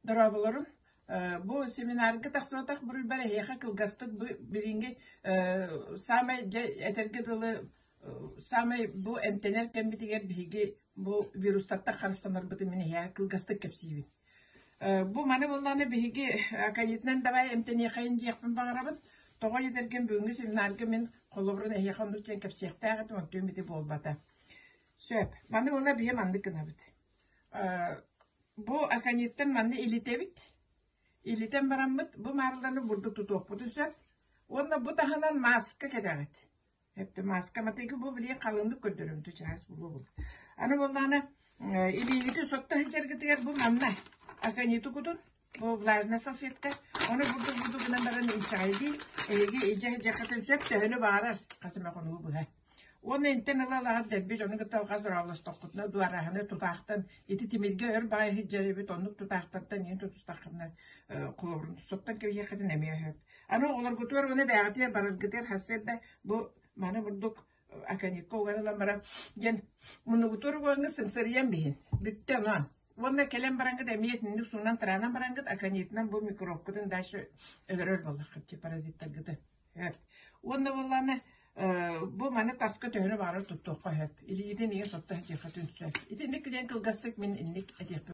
Дорабылырын. Бу семинарга тахсатах бурбара хеха кылгастык бу биринге самай этерге дылы самай бу эмтенер кембитигер биги бу вирустарта харстанар быты мени хеха кылгастык кепсибин. Бу маны булланы биги аканитнен давай эмтене хайын жакпын багарабын. Тога едерген бүгүнгү семинарга мен колобрун хеха нутен кепсиктагы төмөтөмити болбата. Сөп, маны була бие манды кынабыт. Бу аканиттен манды илитебит. Илитен бараммыт, бу марыланы бурду тутук буту сөп. Онда бу таханан маска кедагыт. Хепті маска матеки бу биле калынды көддөрөм түчәс бул. Аны булланы илити сотта хижергетер бу манна. Аканиту кутун, бу влажная салфетка. Оны бурду гынан баран инчайды, эге эже жакатын сөп төнү баарар. Касыма кону бу. Оны интен алалар дебби жоны гытал газыр авластокутна дуараханы тутактан ити тимирге өр бай хижеребит онук тутактан ен тутустакны кулурун соттан кебе кадын эмиеп. Аны олар гөтөр гөне бягытер барыргытер хаседде бу маны бурдук аканикко гана бара ген муну гөтөр гөне сыңсырыям бин. Бүттен ан. Онда келем барангыт эмиетин сунан таранан барангыт аканитнан бу микробкадан дашы өлөрөр болар кытчы паразиттар гыты. Онда булланы бу маны таска төнө бары туттук коеп. Илиден иге сотта жакатын сөп. Итинник кылгастык мен инник этеп